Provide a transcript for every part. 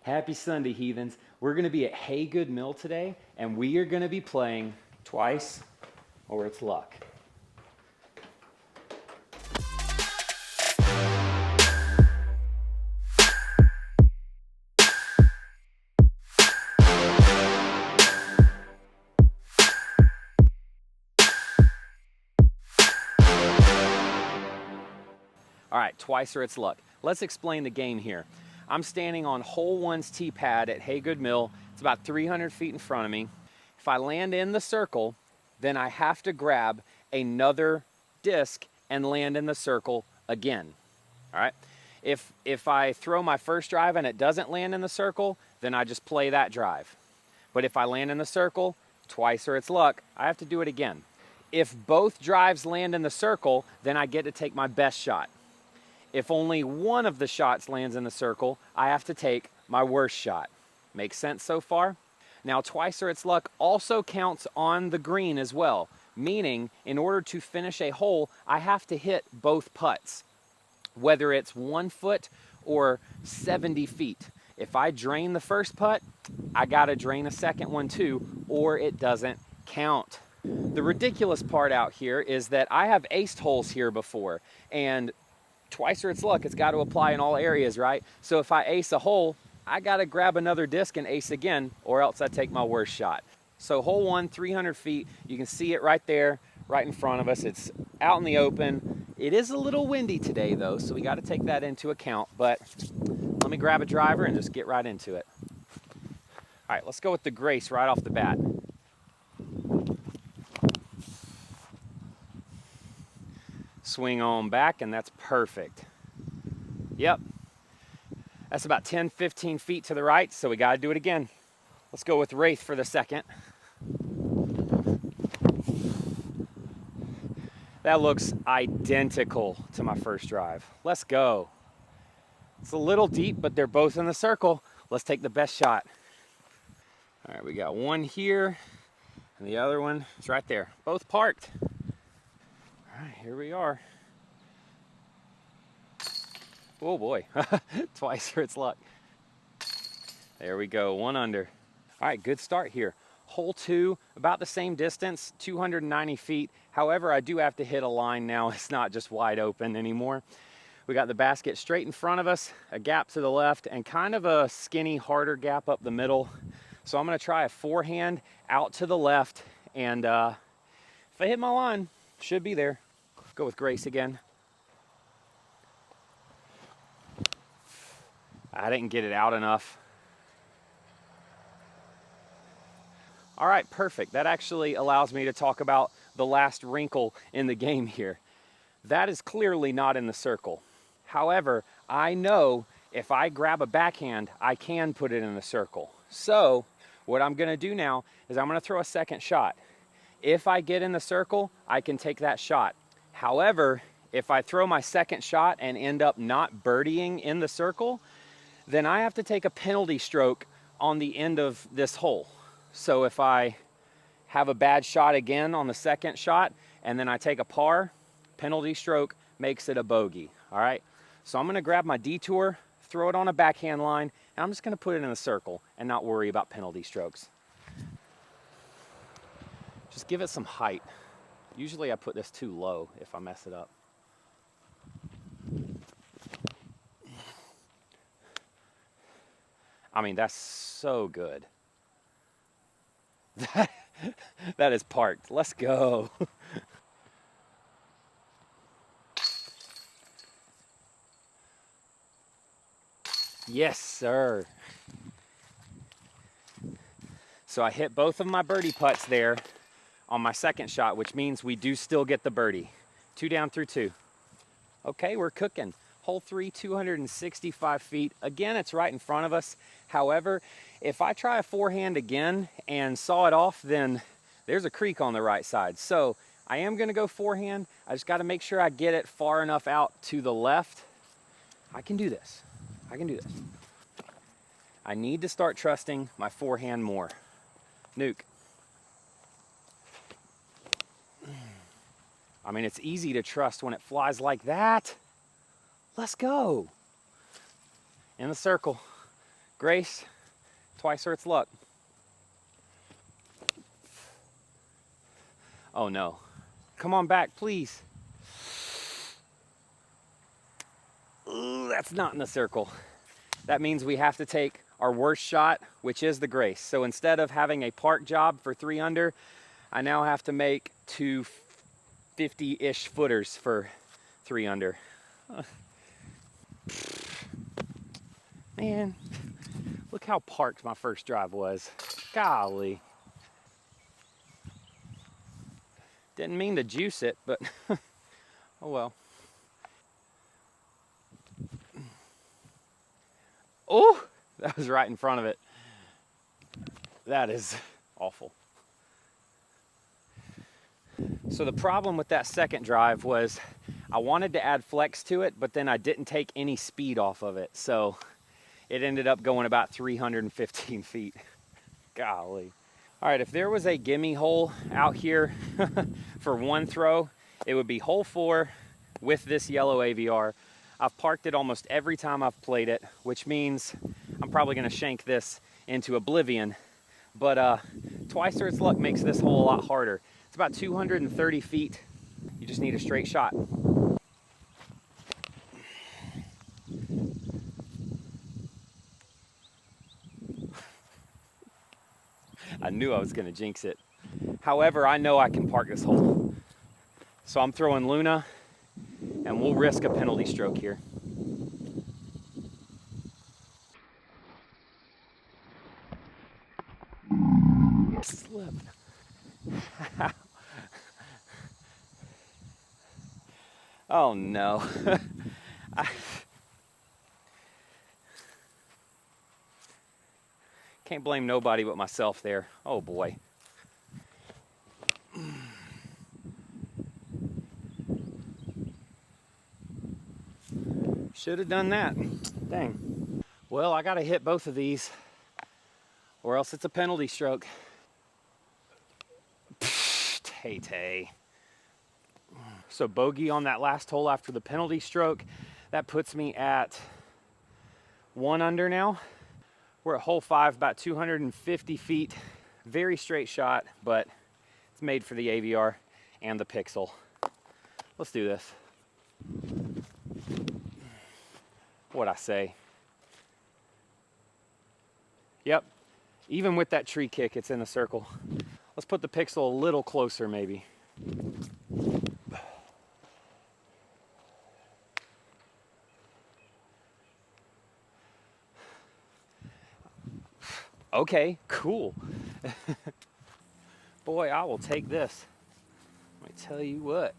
Happy Sunday, heathens. We're going to be at Hagood Mill today, and we are going to be playing Twice or It's Luck. All right, Twice or It's Luck. Let's explain the game here. I'm standing on hole one's tee pad at Hagood Mill. It's about 300 feet in front of me. If I land in the circle, then I have to grab another disc and land in the circle again. All right. If I throw my first drive and it doesn't land in the circle, then I just play that drive. But if I land in the circle, twice or it's luck, I have to do it again. If both drives land in the circle, then I get to take my best shot. If only one of the shots lands in the circle, I have to take my worst shot. Make sense so far? Now, twice or it's luck also counts on the green as well, meaning in order to finish a hole, I have to hit both putts, whether it's 1 foot or 70 feet. If I drain the first putt, I gotta drain a second one too, or it doesn't count. The ridiculous part out here is that I have aced holes here before, and twice or it's luck, it's got to apply in all areas, right? So if I ace a hole, I got to grab another disc and ace again, or else I take my worst shot. So hole one, 300 feet, you can see it right there, right in front of us. It's out in the open. It is a little windy today though, so we got to take that into account, but let me grab a driver and just get right into it. All right, let's go with the Grace right off the bat. Swing on back, and that's perfect. Yep. That's about 10, 15 feet to the right, so we got to do it again. Let's go with Wraith for the second. That looks identical to my first drive. Let's go. It's a little deep, but they're both in the circle. Let's take the best shot. All right, we got one here, and the other one is right there. Both parked. All right, here we are. Oh boy, twice or it's luck. There we go, one under. All right, good start here. Hole two, about the same distance, 290 feet. However, I do have to hit a line now. It's not just wide open anymore. We got the basket straight in front of us, a gap to the left, and kind of a skinny, harder gap up the middle. So I'm gonna try a forehand out to the left, and if I hit my line, should be there. Go with Grace again. I didn't get it out enough. All right, perfect. That actually allows me to talk about the last wrinkle in the game here. That is clearly not in the circle. However, I know if I grab a backhand, I can put it in the circle. So what I'm gonna do now is I'm gonna throw a second shot. If I get in the circle, I can take that shot. However, if I throw my second shot and end up not birdieing in the circle, then I have to take a penalty stroke on the end of this hole. So if I have a bad shot again on the second shot and then I take a par, penalty stroke makes it a bogey, all right? So I'm gonna grab my detour, throw it on a backhand line, and I'm just gonna put it in the circle and not worry about penalty strokes. Just give it some height. Usually I put this too low if I mess it up. I mean, that's so good. That is parked. Let's go. Yes, sir. So I hit both of my birdie putts there on my second shot, which means we do still get the birdie. 2 down through 2. Okay, we're cooking. Hole 3, 265 feet. Again, it's right in front of us. However, if I try a forehand again and saw it off, then there's a creek on the right side. So I am gonna go forehand. I just gotta make sure I get it far enough out to the left. I can do this. I can do this. I need to start trusting my forehand more. Nuke. I mean, it's easy to trust when it flies like that. Let's go. In the circle. Grace, twice or it's luck. Oh no. Come on back, please. Ooh, that's not in the circle. That means we have to take our worst shot, which is the Grace. So instead of having a park job for 3 under, I now have to make 2 50-ish footers for 3 under. Man, look how parked my first drive was. Golly. Didn't mean to juice it, but oh well. Oh, that was right in front of it. That is awful. So the problem with that second drive was I wanted to add flex to it, but then I didn't take any speed off of it. So it ended up going about 315 feet. Golly. All right, if there was a gimme hole out here for one throw, it would be hole 4 with this yellow AVR. I've parked it almost every time I've played it, which means I'm probably gonna shank this into oblivion. But twice or its luck makes this hole a lot harder. It's about 230 feet. You just need a straight shot. I knew I was gonna jinx it. However, I know I can park this hole. So I'm throwing Luna, and we'll risk a penalty stroke here. Slip. Oh no. Can't blame nobody but myself there. Oh boy. Should have done that. Dang. Well, I gotta hit both of these or else it's a penalty stroke. Tay-tay. So bogey on that last hole after the penalty stroke. That puts me at 1 under now. We're at hole 5, about 250 feet. Very straight shot, but it's made for the AVR and the Pixel. Let's do this. What'd I say? Yep. Even with that tree kick, it's in the circle. Let's put the Pixel a little closer maybe. Okay, cool. Boy, I will take this. Let me tell you what.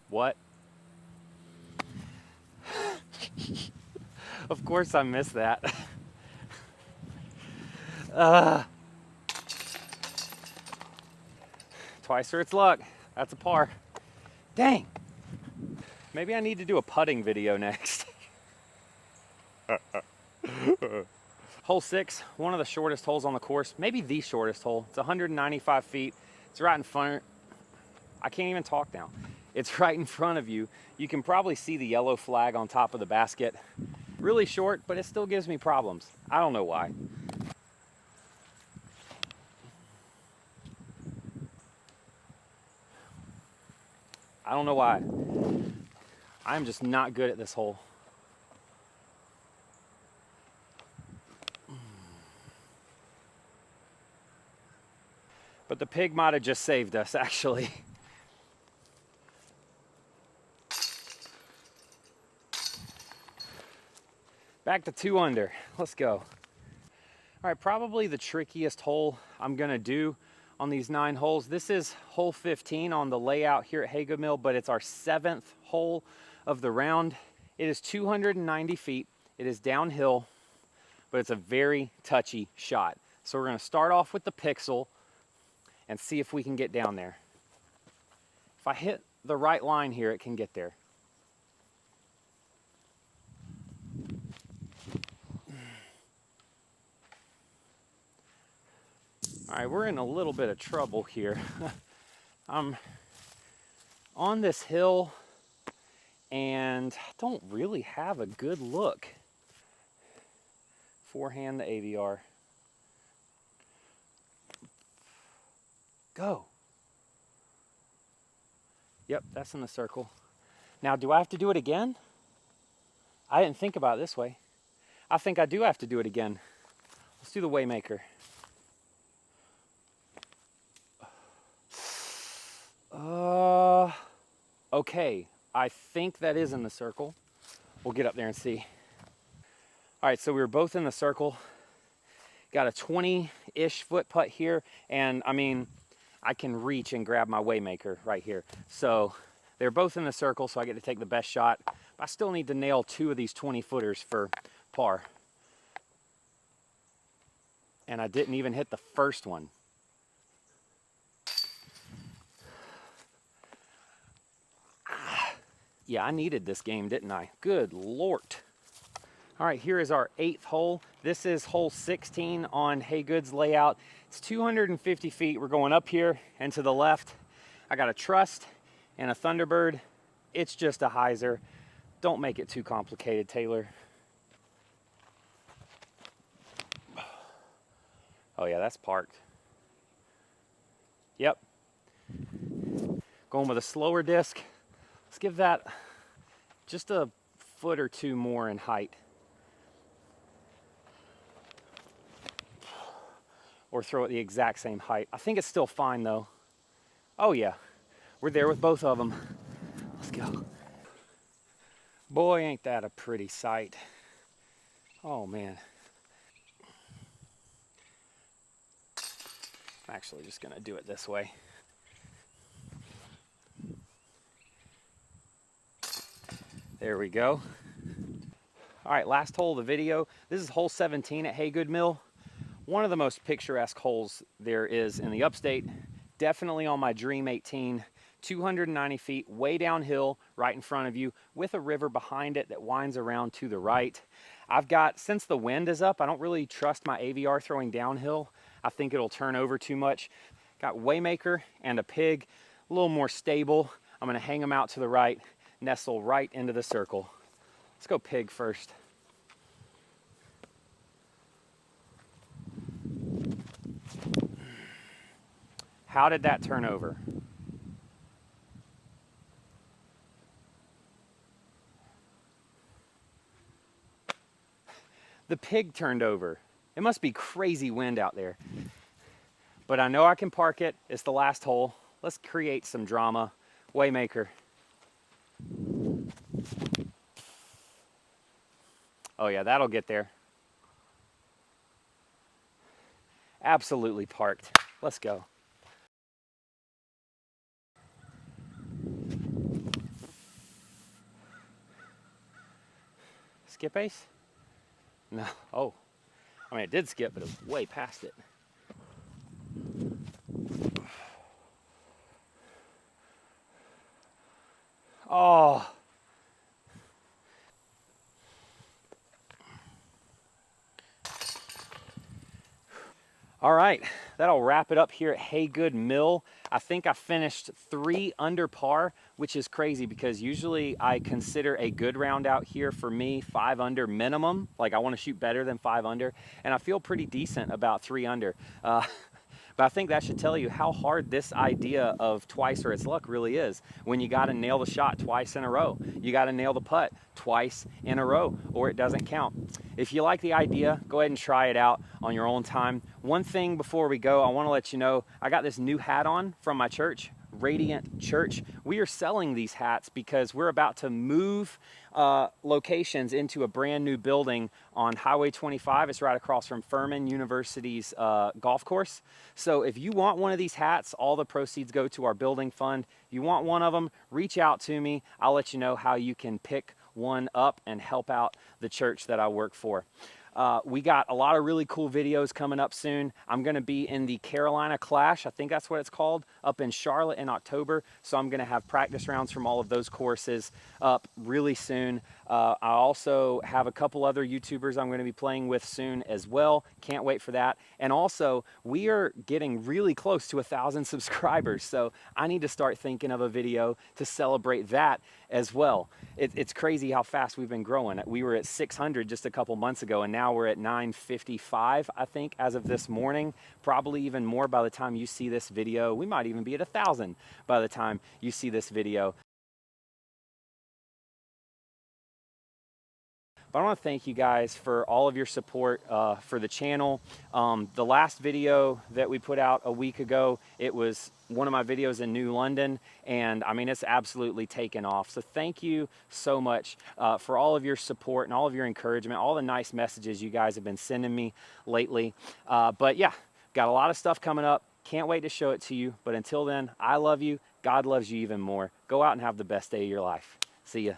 What? Of course I missed that. Twice or it's luck. That's a par. Dang. Maybe I need to do a putting video next. Hole 6, one of the shortest holes on the course, maybe the shortest hole. It's 195 feet. It's right in front. I can't even talk now. It's right in front of you. You can probably see the yellow flag on top of the basket. Really short, but it still gives me problems. I don't know why. I don't know why. I'm just not good at this hole. But the pig might have just saved us, actually. Back to 2 under. Let's go. All right, probably the trickiest hole I'm gonna do on these 9 holes. This is hole 15 on the layout here at Hagood Mill, but it's our 7th hole of the round. It is 290 feet. It is downhill, but it's a very touchy shot. So we're gonna start off with the Pixel and see if we can get down there. If I hit the right line here, it can get there. All All right, we're in a little bit of trouble here. I'm on this hill and I don't really have a good look. Forehand the AVR. Go. Yep, that's in the circle. Now, do I have to do it again? I didn't think about it this way. I think I do have to do it again. Let's do the Waymaker. Okay, I think that is in the circle. We'll get up there and see. All right, so we were both in the circle. Got a 20-ish foot putt here, and I mean, I can reach and grab my Waymaker right here. So they're both in the circle, so I get to take the best shot. But I still need to nail 2 of these 20-footers for par. And I didn't even hit the first one. Yeah, I needed this game, didn't I? Good Lord. All right, here is our 8th hole. This is hole 16 on Hagood's layout. It's 250 feet. We're going up here and to the left. I got a Trust and a Thunderbird. It's just a hyzer. Don't make it too complicated, Taylor. Oh yeah, that's parked. Yep. Going with a slower disc. Let's give that just a foot or 2 more in height. Or throw it the exact same height. I think it's still fine though. Oh yeah, we're there with both of them. Let's go. Boy, ain't that a pretty sight. Oh man. I'm actually just gonna do it this way. There we go. All right, last hole of the video. This is hole 17 at Hagood Mill. One of the most picturesque holes there is in the upstate. Definitely on my dream 18. 290 feet, way downhill, right in front of you, with a river behind it that winds around to the right. I've got, since the wind is up, I don't really trust my AVR throwing downhill. I think it'll turn over too much. Got Waymaker and a Pig, a little more stable. I'm gonna hang them out to the right, nestle right into the circle. Let's go Pig first. How did that turn over? The Pig turned over. It must be crazy wind out there. But I know I can park it. It's the last hole. Let's create some drama. Waymaker. Oh yeah, that'll get there. Absolutely parked. Let's go. Skip ace? No. Oh. I mean, it did skip, but it was way past it. Oh. All right, that'll wrap it up here at Hagood Mill. I think I finished 3 under par, which is crazy because usually I consider a good round out here for me 5 under minimum. Like I want to shoot better than 5 under, and I feel pretty decent about 3 under. But I think that should tell you how hard this idea of twice or it's luck really is. When you got to nail the shot twice in a row, you got to nail the putt twice in a row, or it doesn't count. If you like the idea, go ahead and try it out on your own time. One thing before we go, I want to let you know, I got this new hat on from my church, Radiant Church. We are selling these hats because we're about to move locations into a brand new building on Highway 25. It's right across from Furman University's golf course. So if you want one of these hats, all the proceeds go to our building fund. If you want one of them, reach out to me. I'll let you know how you can pick one up and help out the church that I work for. We got a lot of really cool videos coming up soon. I'm going to be in the Carolina Clash, I think that's what it's called, up in Charlotte in October. So I'm going to have practice rounds from all of those courses up really soon. I also have a couple other YouTubers I'm going to be playing with soon as well. Can't wait for that. And also, we are getting really close to 1,000 subscribers, so I need to start thinking of a video to celebrate that as well. It's crazy how fast we've been growing. We were at 600 just a couple months ago, and now we're at 955, I think, as of this morning. Probably even more by the time you see this video. We might even be at 1,000 by the time you see this video. But I want to thank you guys for all of your support for the channel. The last video that we put out a week ago, it was one of my videos in New London, and I mean, it's absolutely taken off. So thank you so much for all of your support and all of your encouragement, all the nice messages you guys have been sending me lately. But yeah, got a lot of stuff coming up. Can't wait to show it to you. But until then, I love you. God loves you even more. Go out and have the best day of your life. See ya.